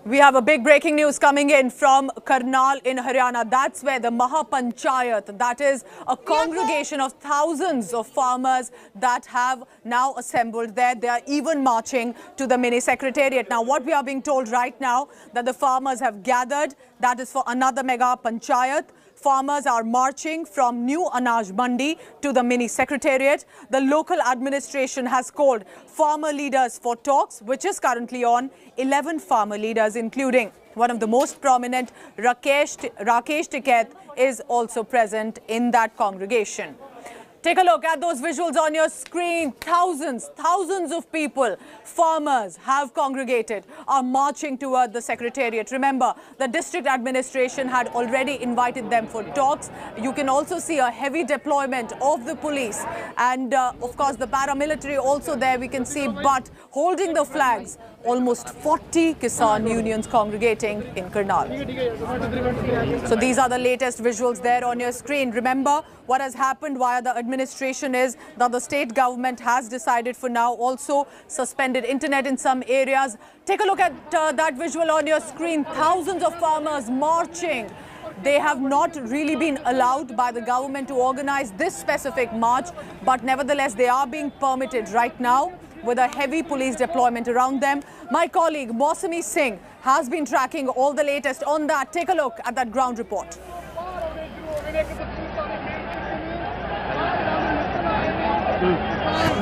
We have a big breaking news coming in from Karnal in Haryana. That's where the Mahapanchayat, that is a congregation of thousands of farmers that have now assembled there. They are even marching to the mini secretariat. Now, what we are being told right now that the farmers have gathered, that is for another mega panchayat. Farmers are marching from New Anaj Mandi to the mini secretariat. The local administration has called farmer leaders for talks, which is currently on. 11 farmer leaders, including one of the most prominent, Rakesh Tiketh, is also present in that congregation. Take a look at those visuals on your screen. Thousands of people, farmers have congregated, are marching toward the secretariat. Remember, the district administration had already invited them for talks. You can also see a heavy deployment of the police and, of course, the paramilitary also there we can see, but holding the flags, almost 40 Kisan unions congregating in Karnal. So these are the latest visuals there on your screen. Remember, what has happened via the administration is that the state government has decided for now also suspended internet in some areas. Take a look at that visual on your screen. Thousands of farmers marching. They have not really been allowed by the government to organize this specific march, but nevertheless they are being permitted right now with a heavy police deployment around them. My colleague Mausami Singh has been tracking all the latest on that. Take a look at that ground report.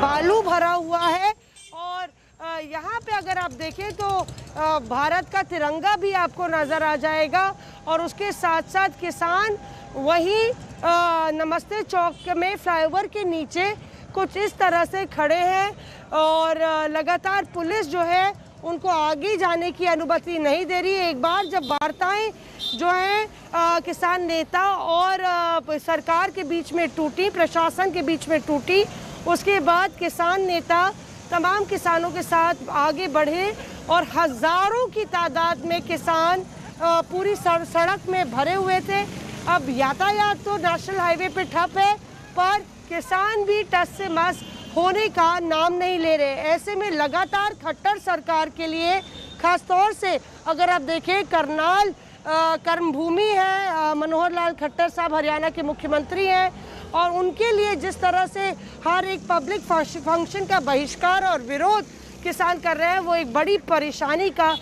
बालू भरा हुआ है और यहाँ पे अगर आप देखें तो भारत का तिरंगा भी आपको नज़र आ जाएगा और उसके साथ साथ किसान वहीं नमस्ते चौक में फ्लाईओवर के नीचे कुछ इस तरह से खड़े हैं और लगातार पुलिस जो है उनको आगे जाने की अनुमति नहीं दे रही है। एक बार जब वार्ताएं जो है किसान नेता और सरकार के बीच में टूटी, प्रशासन के बीच में टूटी, उसके बाद किसान नेता तमाम किसानों के साथ आगे बढ़े और हज़ारों की तादाद में किसान पूरी सड़क में भरे हुए थे। अब यातायात तो नेशनल हाईवे पे ठप है, पर किसान भी टस से मस होने का नाम नहीं ले रहे। ऐसे में लगातार खट्टर सरकार के लिए, खास तौर से अगर आप देखें करनाल कर्मभूमि है, मनोहर लाल खट्टर साहब हरियाणा के मुख्यमंत्री हैं और उनके लिए जिस तरह से हर एक पब्लिक फंक्शन का बहिष्कार और विरोध किसान कर रहे हैं, वो एक बड़ी परेशानी का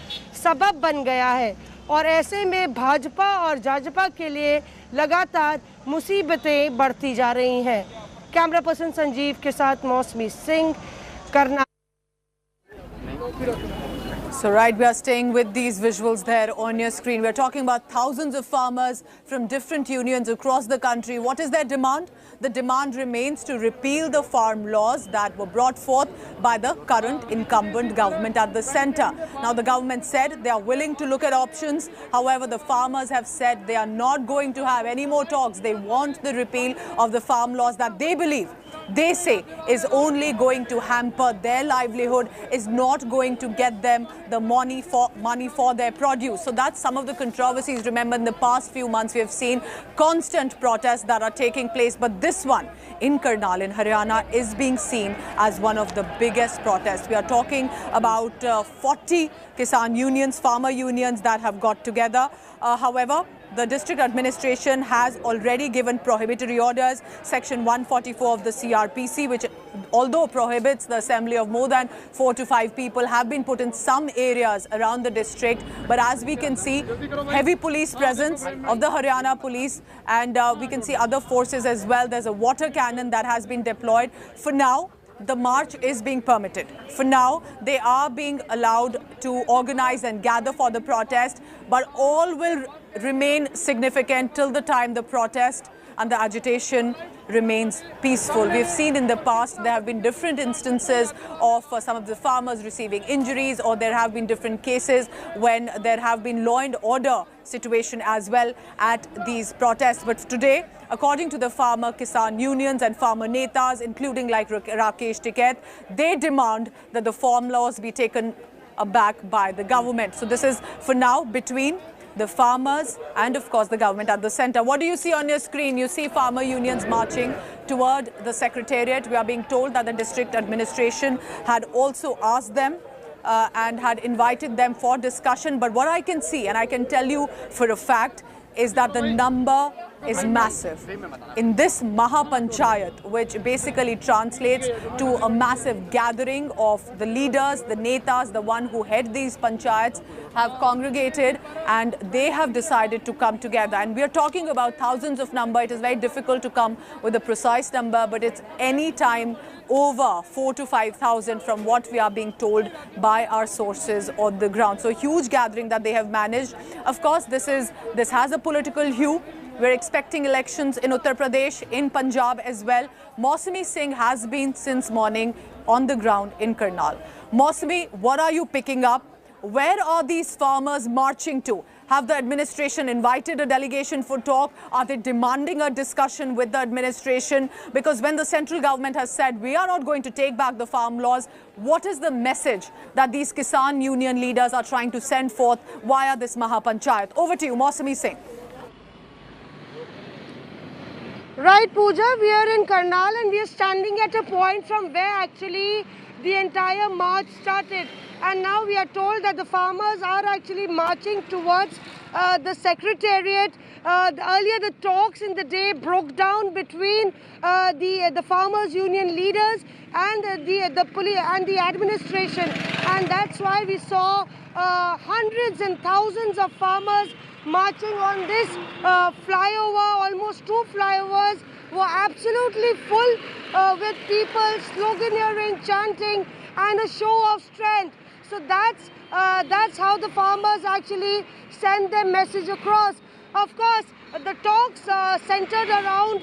सबब बन गया है और ऐसे में भाजपा और जाजपा के लिए लगातार मुसीबतें बढ़ती जा रही हैं। कैमरा पर्सन संजीव के साथ मौसमी Singh, Karnal. So right, we are staying with these visuals there on your screen. We are talking about thousands of farmers from different unions across the country. What is their demand? The demand remains to repeal the farm laws that were brought forth by the current incumbent government at the centre. Now, the government said they are willing to look at options. However, the farmers have said they are not going to have any more talks. They want the repeal of the farm laws that they believe, they say, is only going to hamper their livelihood, is not going to get them the money for their produce. So that's some of the controversies. Remember, in the past few months, we have seen constant protests that are taking place. But this one in Karnal, in Haryana, is being seen as one of the biggest protests. We are talking about 40 Kisan unions, farmer unions that have got together. However, the district administration has already given prohibitory orders. Section 144 of the CrPC, which although prohibits the assembly of more than 4 to 5 people, have been put in some areas around the district. But as we can see, heavy police presence of the Haryana police, and we can see other forces as well. There's a water cannon that has been deployed. For now, the march is being permitted. For now, they are being allowed to organize and gather for the protest, but all will remain significant till the time the protest and the agitation remains peaceful. We've seen in the past there have been different instances of some of the farmers receiving injuries, or there have been different cases when there have been law and order situation as well at these protests. But today, according to the farmer Kisan unions and farmer netas, including like Rakesh Tiketh, they demand that the farm laws be taken back by the government. So this is for now between the farmers and, of course, the government at the centre. What do you see on your screen? You see farmer unions marching toward the secretariat. We are being told that the district administration had also asked them and had invited them for discussion. But what I can see, and I can tell you for a fact, is that the number is massive. In this Mahapanchayat, which basically translates to a massive gathering of the leaders, the netas, the one who head these panchayats, have congregated and they have decided to come together. And we are talking about thousands of number. It is very difficult to come with a precise number, but it's any time over 4,000 to 5,000 from what we are being told by our sources on the ground. So huge gathering that they have managed. Of course, this has a political hue. We're expecting elections in Uttar Pradesh, in Punjab as well. Mausami Singh has been since morning on the ground in Karnal. Mausami, what are you picking up? Where are these farmers marching to? Have the administration invited a delegation for talk? Are they demanding a discussion with the administration? Because when the central government has said we are not going to take back the farm laws, what is the message that these Kisan union leaders are trying to send forth via this Mahapanchayat? Over to you, Mausami Singh. Right, Pooja, we are in Karnal and we are standing at a point from where actually the entire march started. And now we are told that the farmers are actually marching towards the secretariat. Earlier the talks in the day broke down between the farmers union leaders and the police and the administration. And that's why we saw hundreds and thousands of farmers marching on this flyover. Almost 2 flyovers were absolutely full with people sloganeering, chanting and a show of strength. So that's how the farmers actually send their message across. Of course, the talks centered around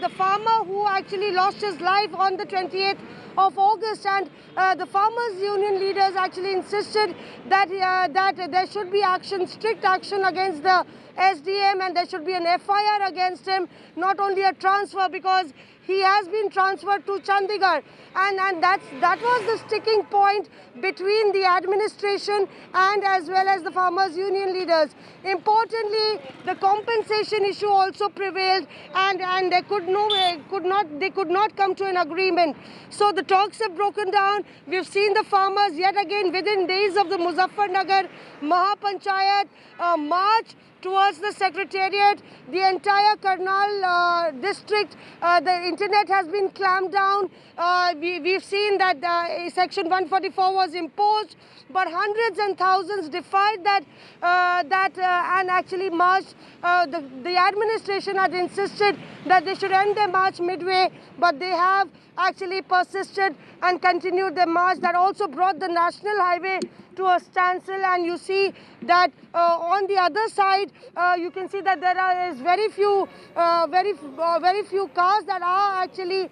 the farmer who actually lost his life on the 28th of August, and the farmers union leaders actually insisted that that there should be action, strict action against the SDM, and there should be an FIR against him, not only a transfer, because he has been transferred to Chandigarh, and that was the sticking point between the administration and as well as the farmers union leaders. Importantly, the compensation issue also prevailed, and they could not come to an agreement. So the talks have broken down. We've seen the farmers yet again within days of the Muzaffarnagar Mahapanchayat march towards the secretariat. The entire Karnal district, the internet has been clamped down. We've seen that Section 144 was imposed, but hundreds and thousands defied that and actually marched. The administration had insisted that they should end their march midway, but they have actually persisted and continued their march. That also brought the national highway to a standstill, and you see that on the other side you can see that there is very few cars that are actually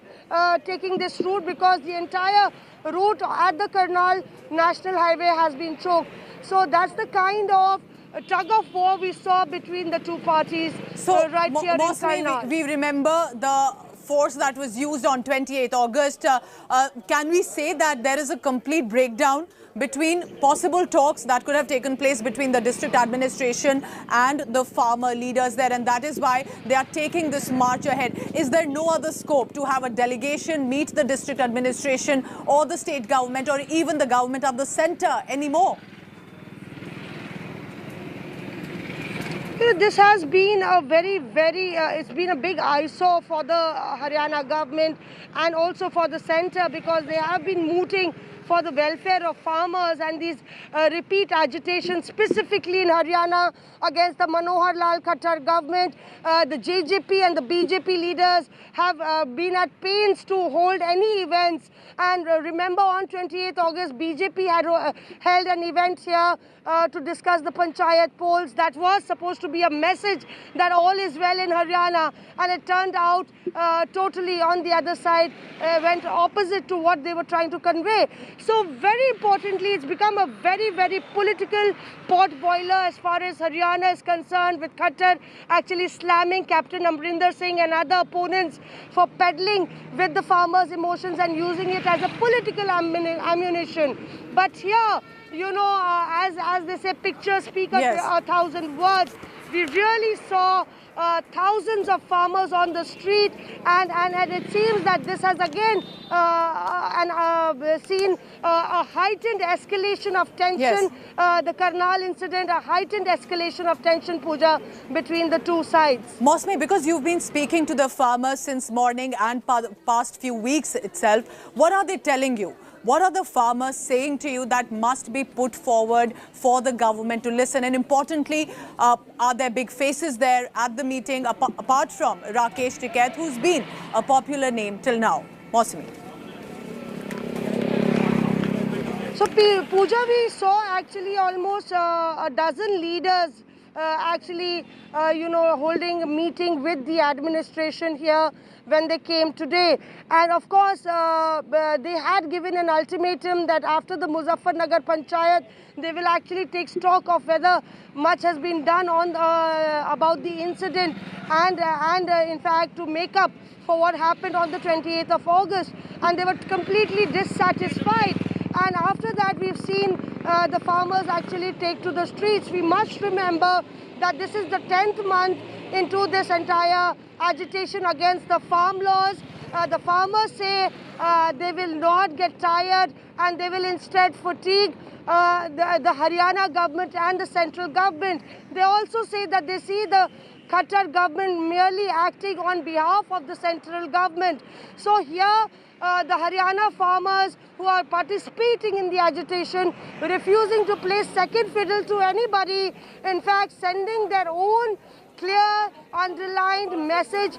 taking this route, because the entire route at the Karnal National Highway has been choked. So that's the kind of tug of war we saw between the two parties. So right here in Karnal. We remember the force that was used on 28th August. Can we say that there is a complete breakdown between possible talks that could have taken place between the district administration and the farmer leaders there, and that is why they are taking this march ahead? Is there no other scope to have a delegation meet the district administration or the state government or even the government of the centre anymore? This has been a it's been a big eyesore for the Haryana government and also for the centre, because they have been mooting for the welfare of farmers, and these repeat agitations specifically in Haryana against the Manohar Lal Khattar government. The JJP and the BJP leaders have been at pains to hold any events, and remember on 28th August BJP had held an event here to discuss the Panchayat polls. That was supposed to be a message that all is well in Haryana, and it turned out totally on the other side, went opposite to what they were trying to convey. So very importantly, it's become a very political pot boiler as far as Haryana is concerned, with Khattar actually slamming Captain Amrinder Singh and other opponents for peddling with the farmers' emotions and using it as a political ammunition. But here, you know, as they say, pictures speak a thousand words. We really saw thousands of farmers on the street, and it seems that this has again and seen a heightened escalation of tension. Yes. The Karnal incident, a heightened escalation of tension, Pooja, between the two sides. Mosmi, because you've been speaking to the farmers since morning and past few weeks itself, what are they telling you? What are the farmers saying to you that must be put forward for the government to listen? And importantly, are there big faces there at the meeting, apart from Rakesh Tikait, who's been a popular name till now? Mosmi. So, Pooja, we saw actually almost a dozen leaders holding a meeting with the administration here when they came today. And of course, they had given an ultimatum that after the Muzaffarnagar Panchayat, they will actually take stock of whether much has been done on about the incident and in fact to make up for what happened on the 28th of August. And they were completely dissatisfied. And after that, we've seen the farmers actually take to the streets. We must remember that this is the 10th month into this entire agitation against the farm laws. The farmers say they will not get tired and they will instead fatigue the Haryana government and the central government. They also say that they see the Qatar government merely acting on behalf of the central government. So here, the Haryana farmers who are participating in the agitation, refusing to play second fiddle to anybody, in fact sending their own clear underlined message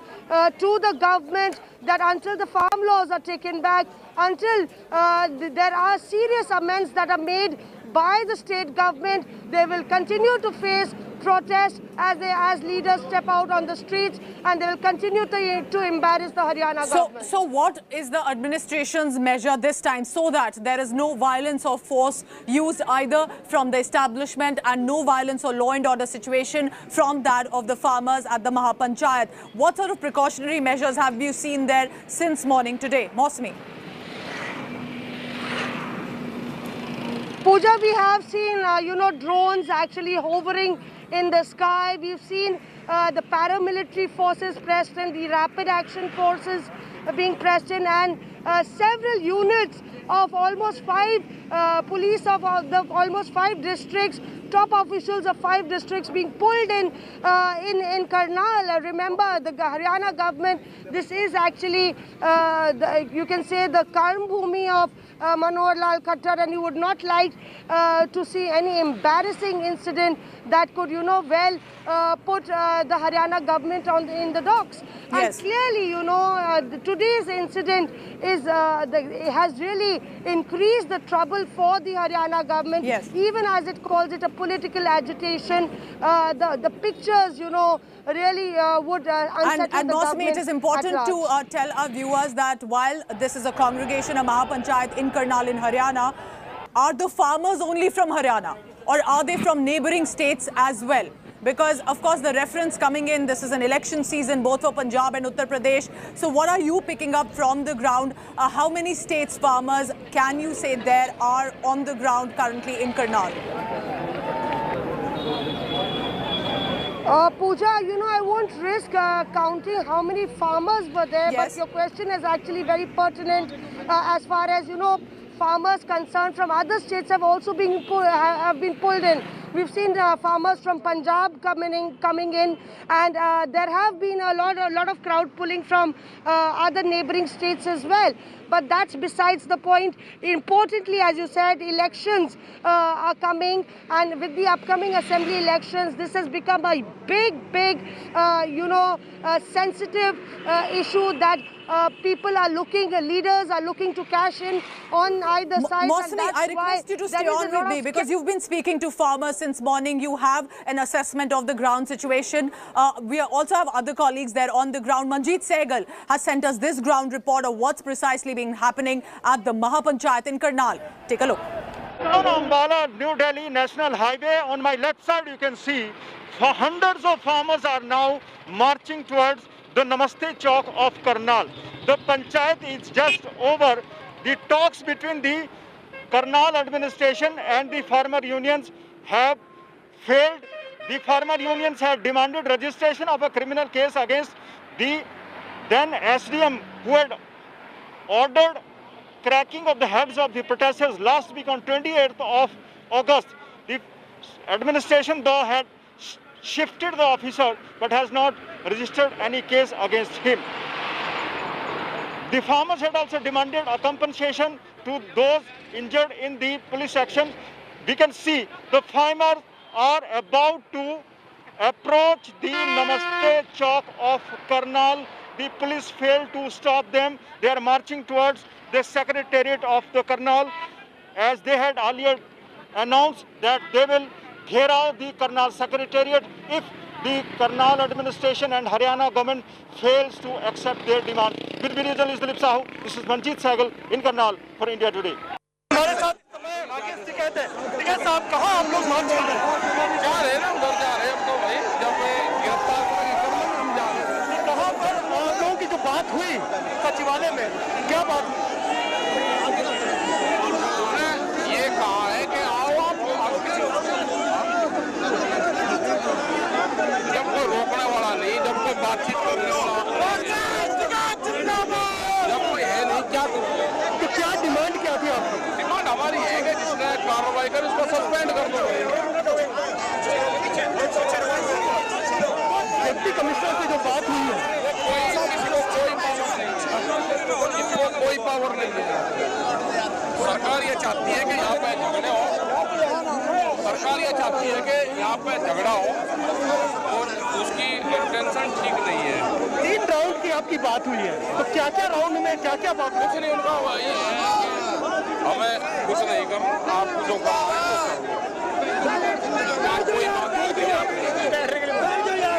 to the government that until the farm laws are taken back, until there are serious amends that are made by the state government, they will continue to face protests as leaders step out on the streets, and they will continue to embarrass the Haryana government. So what is the administration's measure this time so that there is no violence or force used either from the establishment and no violence or law and order situation from that of the farmers at the Mahapanchayat? What sort of precautionary measures have you seen there since morning today? Mosmi. Pooja, we have seen, drones actually hovering in the sky. We've seen the paramilitary forces pressed in, the rapid action forces being pressed in, and several units of almost 5 police of almost 5 districts, top officials of 5 districts being pulled in Karnal. Remember, the Haryana government, this is actually, you can say, the Karm Bhumi of Manohar Lal Khattar, and you would not like to see any embarrassing incident that could, put the Haryana government in the docks. Yes. And clearly, today's incident has really increased the trouble for the Haryana government. Yes. Even as it calls it a political agitation, the pictures, really would unsettle and the Mosmi, government. it is important to tell our viewers that while this is a congregation, a Mahapanchayat in Karnal in Haryana, are the farmers only from Haryana or are they from neighbouring states as well? Because, of course, the reference coming in, this is an election season both for Punjab and Uttar Pradesh. So what are you picking up from the ground? How many states farmers can you say there are on the ground currently in Karnal? Pooja, I won't risk counting how many farmers were there, Yes. but your question is actually very pertinent as far as, farmers concerned from other states have also been pulled in. We've seen farmers from Punjab coming in, and there have been a lot of crowd pulling from other neighbouring states as well. But that's besides the point. Importantly, as you said, elections are coming, and with the upcoming assembly elections, this has become a big, sensitive issue that leaders are looking to cash in on either side. Mosmi, I request you to stay on with me because you've been speaking to farmers since morning. You have an assessment of the ground situation. We also have other colleagues there on the ground. Manjeet Sehgal has sent us this ground report of what's precisely been happening at the Mahapanchayat in Karnal. Take a look. On Ambala, New Delhi National Highway, on my left side you can see hundreds of farmers are now marching towards the Namaste Chowk of Karnal. The Panchayat is just over. The talks between the Karnal administration and the farmer unions have failed. The farmer unions have demanded registration of a criminal case against the then SDM, who had ordered cracking of the heads of the protesters last week on 28th of August. The administration though had shifted the officer but has not registered any case against him. The farmers had also demanded a compensation to those injured in the police action. We can see the farmers are about to approach the Namaste Chowk of Karnal. The police failed to stop them. They are marching towards the secretariat of the Karnal, as they had earlier announced that they will clear out the Karnal secretariat if the Karnal administration and Haryana government fails to accept their demand. With video journalist Dilip Sahu, this is Manjeet Sehgal in Karnal for India Today. साहब कहाँ आप लोग मार्च कर रहे हैं? जा रहे हैं ना, उधर जा रहे हैं अब तो भाई, जब गिरफ्तार करेंगे कर्नल हम जा रहे हैं। कहाँ पर लोगों की जो बात हुई सचिवालय में, क्या बात हुई? ये कहा है कि आओ आप जब कोई रोकने वाला नहीं, जब कोई बातचीत करने वाला, जब कोई है नहीं, क्या करोगे? तो क्या डिमांड क्या थी आपकी? डिमांड हमारी है कि जिसने कार्रवाई कर उसको सस्पेंड कर दो। डिप्टी कमिश्नर से जो बात हुई है, किसी को कोई पावर नहीं है। सरकार ये चाहती है कि यहाँ पे झगड़े हो, सरकार ये चाहती है कि यहाँ पे झगड़ा हो, और उसकी इंटेंशन ठीक नहीं है। 3 राउंड की आपकी बात हुई है, तो क्या क्या राउंड में क्या क्या बात? कुछ नहीं, उनका ये है हमें कुछ नहीं करना, आपको जो करना है कोई बात नहीं।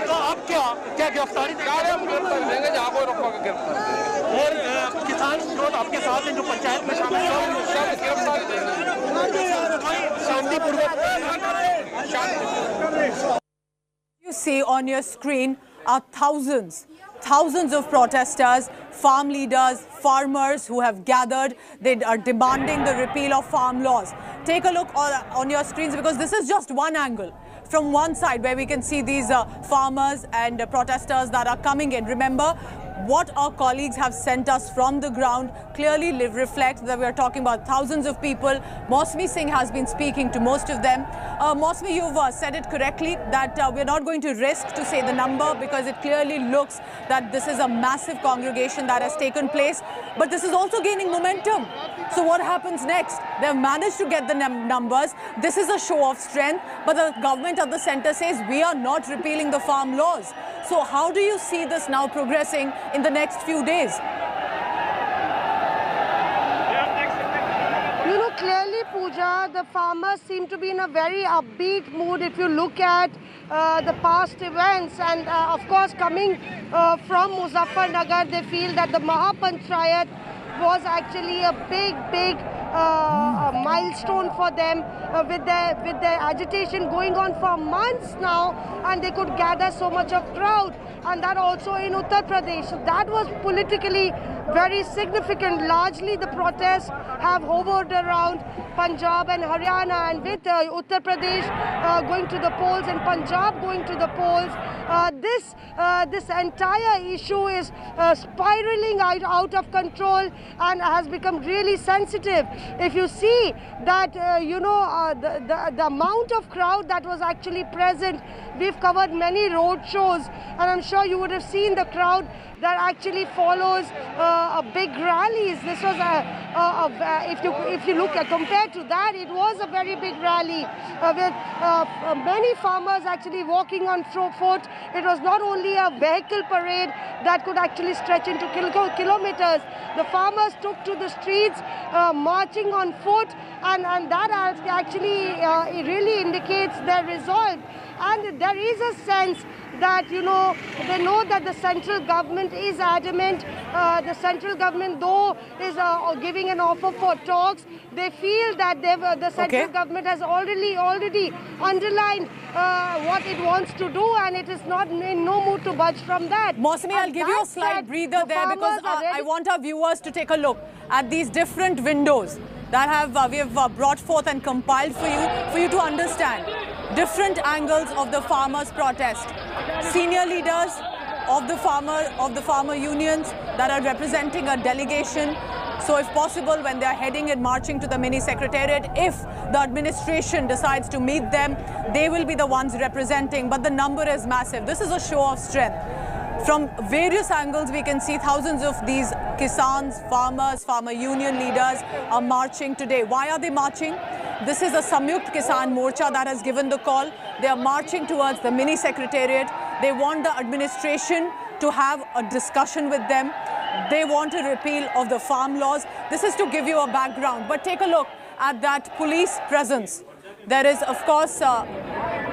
तो आप क्या गिरफ्तारी हम गिरफ्तार देंगे, जहाँ कोई रोका के गिरफ्तार देंगे। और किसान विरोध आपके साथ हैं जो पंचायत में शामिल हैं, सब गिरफ्तारी देंगे शांतिपूर्वक। You see on your screen are thousands of protesters, farm leaders, farmers who have gathered. They are demanding the repeal of farm laws. Take a look on your screens, because this is just one angle from one side where we can see these farmers and protesters that are coming in. Remember, what our colleagues have sent us from the ground clearly reflects that we are talking about thousands of people. Mausmi Singh has been speaking to most of them. Mausmi, you've said it correctly that we're not going to risk to say the number, because it clearly looks that this is a massive congregation that has taken place. But this is also gaining momentum. So what happens next? They've managed to get the numbers. This is a show of strength. But the government at the centre says we are not repealing the farm laws. So how do you see this now progressing in the next few days? You know, clearly, Pooja, the farmers seem to be in a very upbeat mood if you look at the past events. And of course, coming from Muzaffarnagar, they feel that the Mahapanchayat was actually a big milestone for them, with their agitation going on for months now, and they could gather so much of crowd, and that also in Uttar Pradesh. So that was politically very significant. Largely the protests have hovered around Punjab and Haryana, and with Uttar Pradesh going to the polls and Punjab going to the polls, this entire issue is spiraling out of control and has become really sensitive. If you see that, the amount of crowd that was actually present, we've covered many road shows, and I'm sure you would have seen the crowd that actually follows a big rallies. This was if you look at, compared to that, it was a very big rally with many farmers actually walking on foot. It was not only a vehicle parade that could actually stretch into kilometers. The farmers took to the streets, marching on foot, and that actually really indicates their resolve. And there is a sense that, they know that the central government is adamant. The central government, though, is giving an offer for talks. They feel that the central government has already underlined what it wants to do, and it is not in no mood to budge from that. Mausmi, I'll give you a slight breather there, because I want our viewers to take a look at these different windows that we have brought forth and compiled for you to understand different angles of the farmers' protest. Senior leaders of the farmer unions that are representing a delegation So if possible, when they are heading and marching to the mini secretariat, if the administration decides to meet them, they will be the ones representing. But the number is massive. This is a show of strength. From various angles, we can see thousands of these kisans, farmers, farmer union leaders are marching today. Why are they marching? This is a Samyukt Kisan Morcha that has given the call. They are marching towards the mini secretariat. They want the administration to have a discussion with them. They want a repeal of the farm laws. This is to give you a background. But take a look at that police presence. There is, of course, the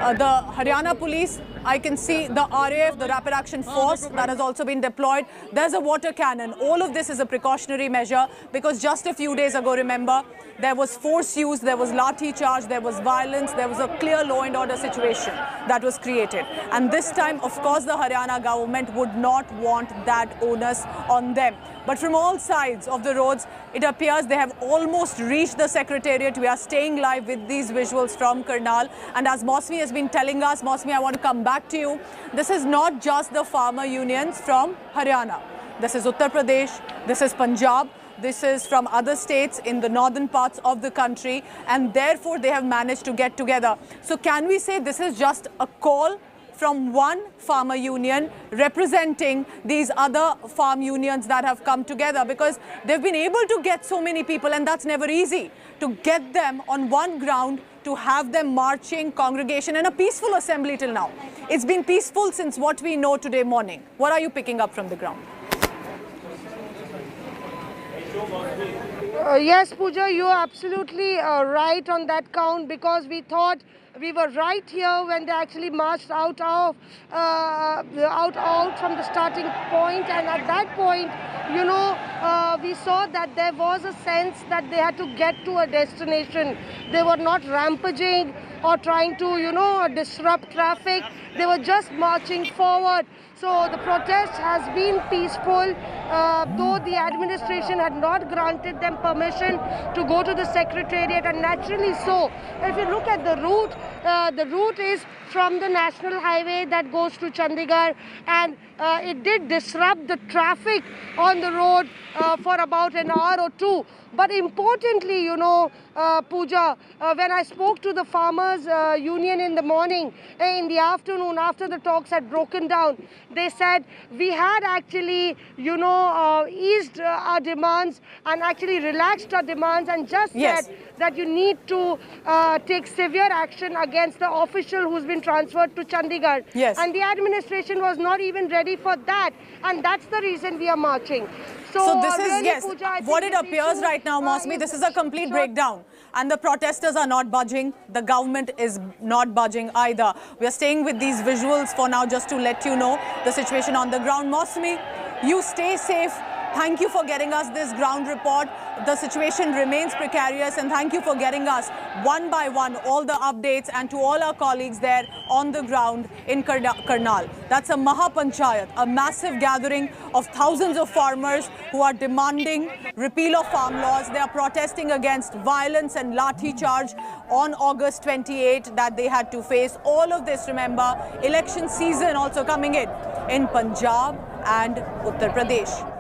Haryana police. I can see the RAF, the Rapid Action Force, that has also been deployed. There's a water cannon. All of this is a precautionary measure because just a few days ago, remember, there was force used, there was lathicharge, there was violence, there was a clear law and order situation that was created. And this time, of course, the Haryana government would not want that onus on them. But from all sides of the roads, it appears they have almost reached the secretariat. We are staying live with these visuals from Karnal. And as Mosmi has been telling us, Mosmi, I want to come back to you. This is not just the farmer unions from Haryana. This is Uttar Pradesh, this is Punjab, this is from other states in the northern parts of the country, and therefore they have managed to get together. So can we say this is just a call from one farmer union representing these other farm unions that have come together? Because they've been able to get so many people, and that's never easy, to get them on one ground, to have them marching, congregation, and a peaceful assembly till now. It's been peaceful since what we know today morning. What are you picking up from the ground? Yes, Pooja, you're absolutely right on that count, because we thought we were right here when they actually marched out from the starting point. And at that point, you know, we saw that there was a sense that they had to get to a destination. They were not rampaging or trying to, you know, disrupt traffic. They were just marching forward. So the protest has been peaceful, though the administration had not granted them permission to go to the secretariat, and naturally so. If you look at the route is from the national highway that goes to Chandigarh, and it did disrupt the traffic on the road for about an hour or two. But importantly, you know, Pooja, when I spoke to the farmers union in the morning, in the afternoon, after the talks had broken down, they said we had actually, you know, eased our demands and actually relaxed our demands, and just said that you need to take severe action against the official who's been transferred to Chandigarh. Yes. And the administration was not even ready for that. And that's the reason we are marching. So this is, really, yes, Pooja, what it appears right now, Mosmi, this is a complete breakdown. And the protesters are not budging. The government is not budging either. We are staying with these visuals for now just to let you know the situation on the ground. Mosmi, you stay safe. Thank you for getting us this ground report. The situation remains precarious, and thank you for getting us one by one all the updates, and to all our colleagues there on the ground in Karnal. That's a Mahapanchayat, a massive gathering of thousands of farmers who are demanding repeal of farm laws. They are protesting against violence and lathi charge on August 28 that they had to face. All of this, remember, election season also coming in Punjab and Uttar Pradesh.